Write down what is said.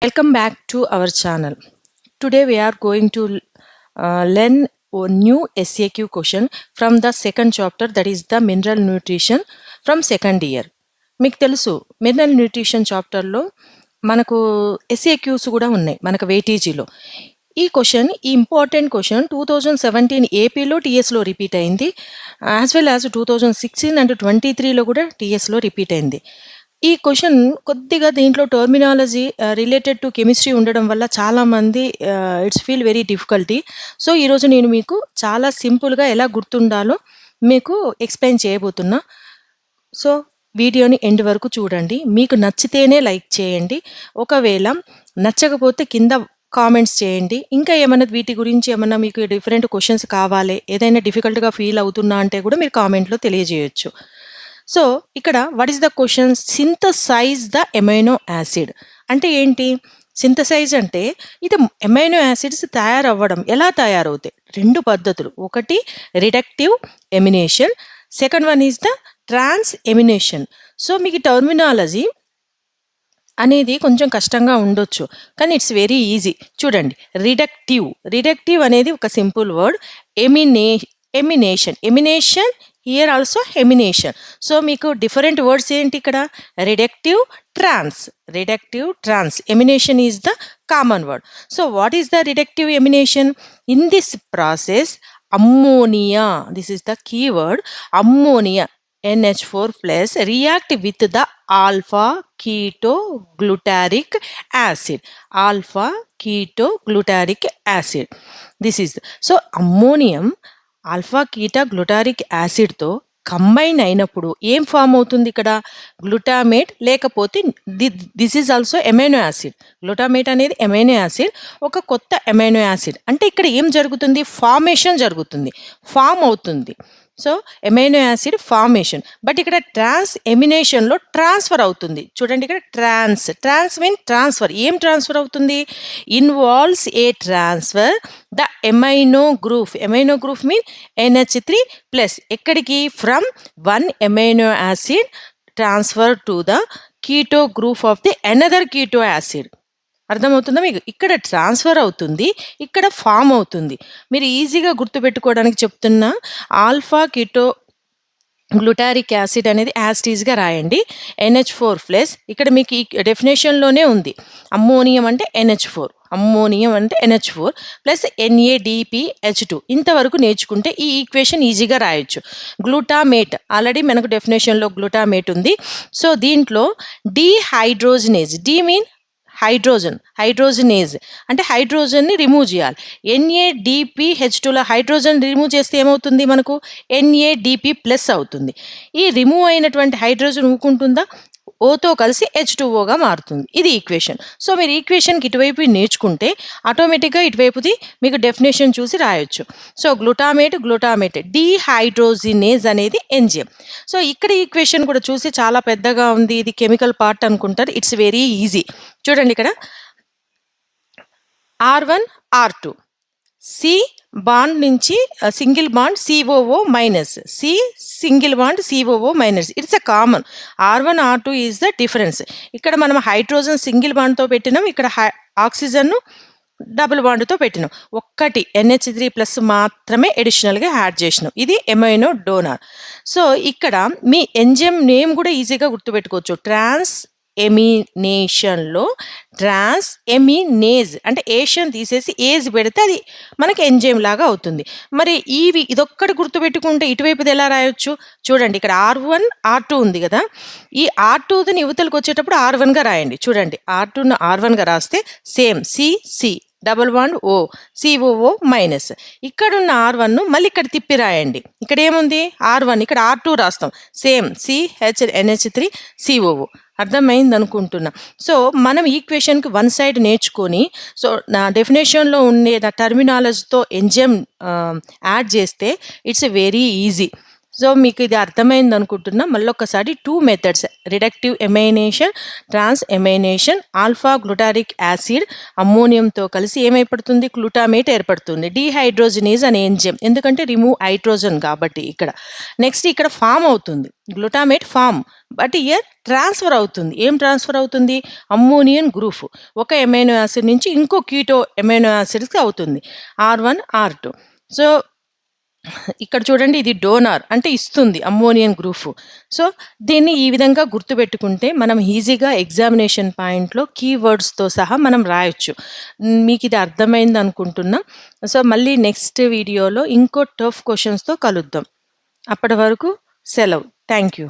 Welcome back to our channel. Today we are going to learn a new SAQ question from the second chapter, that is the mineral nutrition from second year. మీకు తెలుసు mineral nutrition చాప్టర్లో మనకు SAQs కూడా ఉన్నాయి మనకు వెయిటేజీలో. ఈ question ఈ important question 2017 ఏపీలో టీఎస్లో రిపీట్ అయింది, యాజ్ వెల్ యాజ్ 2016 అండ్ 23లో కూడా టీఎస్లో రిపీట్ అయింది. ఈ క్వశ్చన్ కొద్దిగా దీంట్లో టర్మినాలజీ రిలేటెడ్ టు కెమిస్ట్రీ ఉండడం వల్ల చాలామంది it's feel very difficulty. So ఈరోజు నేను మీకు చాలా సింపుల్గా ఎలా గుర్తుండాలో మీకు ఎక్స్ప్లెయిన్ చేయబోతున్నా. సో వీడియోని ఎండ్ వరకు చూడండి. మీకు నచ్చితేనే లైక్ చేయండి, ఒకవేళ నచ్చకపోతే కింద కామెంట్స్ చేయండి. ఇంకా ఏమైనా వీటి గురించి ఏమన్నా మీకు డిఫరెంట్ క్వశ్చన్స్ కావాలి, ఏదైనా డిఫికల్ట్గా ఫీల్ అవుతున్నా అంటే కూడా మీరు కామెంట్లో తెలియజేయచ్చు. సో ఇక్కడ what is the question, synthesize the amino acid అంటే ఏంటి? సింథసైజ్ అంటే ఇది ఎమైనో యాసిడ్స్ తయారవ్వడం. ఎలా తయారవుతాయి? రెండు పద్ధతులు, ఒకటి reductive amination, second one is the trans amination. So మీకు టర్మినాలజీ అనేది కొంచెం కష్టంగా ఉండొచ్చు, కానీ ఇట్స్ వెరీ ఈజీ. చూడండి, రిడక్టివ్ అనేది ఒక simple word. Amination here also amination. So మీకు డిఫరెంట్ వర్డ్స్ ఏంటి ఇక్కడ? Reductive, trans. Amination is the common word. So what is the reductive amination? In this process ammonia, this is the keyword, ammonia NH4 plus react with the alpha ketoglutaric acid. This is so ammonium alpha ketoglutaric acid తో combine అయినప్పుడు ఏం form అవుతుంది ఇక్కడ? Glutamate, లేకపోతే this is also amino acid. Glutamate అనేది amino acid, ఒక కొత్త amino acid. అంటే ఇక్కడ ఏం జరుగుతుంది? ఫార్మేషన్ జరుగుతుంది, ఫామ్ అవుతుంది. So amino acid formation. But ఇక్కడ ట్రాన్స్ ఎమినేషన్లో ట్రాన్స్ఫర్ అవుతుంది. చూడండి ఇక్కడ ట్రాన్స్ మీన్ ట్రాన్స్ఫర్. ఏం ట్రాన్స్ఫర్ అవుతుంది? Involves a transfer the amino group mean NH3 plus. ఎక్కడికి? From one amino acid transfer to the keto group of the another keto acid. అర్థమవుతుందా మీకు? ఇక్కడ ట్రాన్స్ఫర్ అవుతుంది, ఇక్కడ ఫామ్ అవుతుంది. మీరు ఈజీగా గుర్తుపెట్టుకోవడానికి చెప్తున్నా, ఆల్ఫా కీటో గ్లూటారిక్ యాసిడ్ అనేది యాస్టీజ్గా రాయండి. NH4 ప్లస్, ఇక్కడ మీకు ఈ డెఫినేషన్లోనే ఉంది, అమ్మోనియం అంటే NH4 ప్లస్ NADPH2. ఇంతవరకు నేర్చుకుంటే ఈ ఈక్వేషన్ ఈజీగా రాయొచ్చు. గ్లూటామేట్ ఆల్రెడీ మనకు డెఫినేషన్లో గ్లూటామేట్ ఉంది. సో దీంట్లో డీహైడ్రోజనేజ్, డి మీన్ హైడ్రోజనేజ్ అంటే హైడ్రోజన్ని రిమూవ్ చేయాలి. NADPH2లో హైడ్రోజన్ రిమూవ్ చేస్తే ఏమవుతుంది? మనకు NADP ప్లస్ అవుతుంది. ఈ రిమూవ్ అయినటువంటి హైడ్రోజన్ ఊకుంటుందా? ఓతో కలిసి H2Oగా మారుతుంది. ఇది ఈక్వేషన్. సో మీరు ఈక్వేషన్కి ఇటువైపు నేర్చుకుంటే ఆటోమేటిక్గా ఇటువైపుది మీకు డెఫినేషన్ చూసి రాయొచ్చు. సో గ్లూటామేట్ డీహైడ్రోజినేజ్ అనేది ఎంజైమ్. సో ఇక్కడ ఈక్వేషన్ కూడా చూసి చాలా పెద్దగా ఉంది, ఇది కెమికల్ పార్ట్ అనుకుంటారు. It's very easy. చూడండి ఇక్కడ R1 R2, సి బాండ్ నుంచి single bond COO minus, single bond COO minus. It's a common. R1 R2 is the difference. ఇక్కడ మనం హైడ్రోజన్ సింగిల్ బాండ్తో పెట్టినాం, ఇక్కడ ఆక్సిజన్ను డబుల్ బాండ్తో పెట్టినాం. ఒక్కటి NH3 ప్లస్ మాత్రమే అడిషనల్గా యాడ్ చేసినాం. ఇది ఎమైనో డోనార్. సో ఇక్కడ మీ ఎంజైమ్ నేమ్ కూడా ఈజీగా గుర్తుపెట్టుకోవచ్చు. ట్రాన్స్ ఎమినేషన్లో ట్రాన్స్ ఎమినేజ్ అంటే ఏషియన్ తీసేసి ఏజ్ పెడితే అది మనకి ఎంజైమ్ లాగా అవుతుంది. మరి ఇదొక్కటి గుర్తుపెట్టుకుంటే ఇటువైపుది ఎలా రాయొచ్చు? చూడండి, ఇక్కడ R1 R2 ఉంది కదా, ఈ R2ని యువతలకు వచ్చేటప్పుడు R1గా రాయండి. చూడండి, R2ను R1గా రాస్తే same C double bond COO minus. ఇక్కడున్న R1ను మళ్ళీ ఇక్కడ తిప్పి రాయండి. ఇక్కడ ఏముంది? R1, ఇక్కడ R2 రాస్తాం, సేమ్ NH3 COO. అర్థమైంది అనుకుంటున్నా. సో మనం ఈక్వేషన్కి వన్ సైడ్ నేర్చుకొని, సో నా డెఫినేషన్లో ఉండే నా టర్మినాలజీతో ఎంజైమ్ యాడ్ చేస్తే ఇట్స్ వెరీ ఈజీ. సో మీకు ఇది అర్థమైంది అనుకుంటున్నా. మళ్ళొక్కసారి 2 methods reductive amination, trans amination. Alpha glutaric acid అమ్మోనియంతో కలిసి ఏమైపడుతుంది, గ్లూటామేట్ ఏర్పడుతుంది. డీహైడ్రోజనేజ్ అనే ఎంజైమ్, ఎందుకంటే రిమూవ్ హైడ్రోజన్ కాబట్టి ఇక్కడ. నెక్స్ట్ ఇక్కడ ఫామ్ అవుతుంది glutamate form, but here transfer అవుతుంది. ఏం ట్రాన్స్ఫర్ అవుతుంది, అమ్మోనియన్ గ్రూప్ ఒక ఎమైనో యాసిడ్ నుంచి ఇంకో కీటో ఎమైనో యాసిడ్కి అవుతుంది, R1 R2. సో ఇక్కడ చూడండి, ఇది డోనార్ అంటే ఇస్తుంది అమ్మోనియన్ గ్రూప్. సో దీన్ని ఈ విధంగా గుర్తుపెట్టుకుంటే మనం ఈజీగా ఎగ్జామినేషన్ పాయింట్లో కీవర్డ్స్తో సహా మనం రాయొచ్చు. మీకు ఇది అర్థమైంది అనుకుంటున్నా. సో మళ్ళీ నెక్స్ట్ వీడియోలో ఇంకో టఫ్ క్వశ్చన్స్తో కలుద్దాం. అప్పటి వరకు సెలవు. Thank you.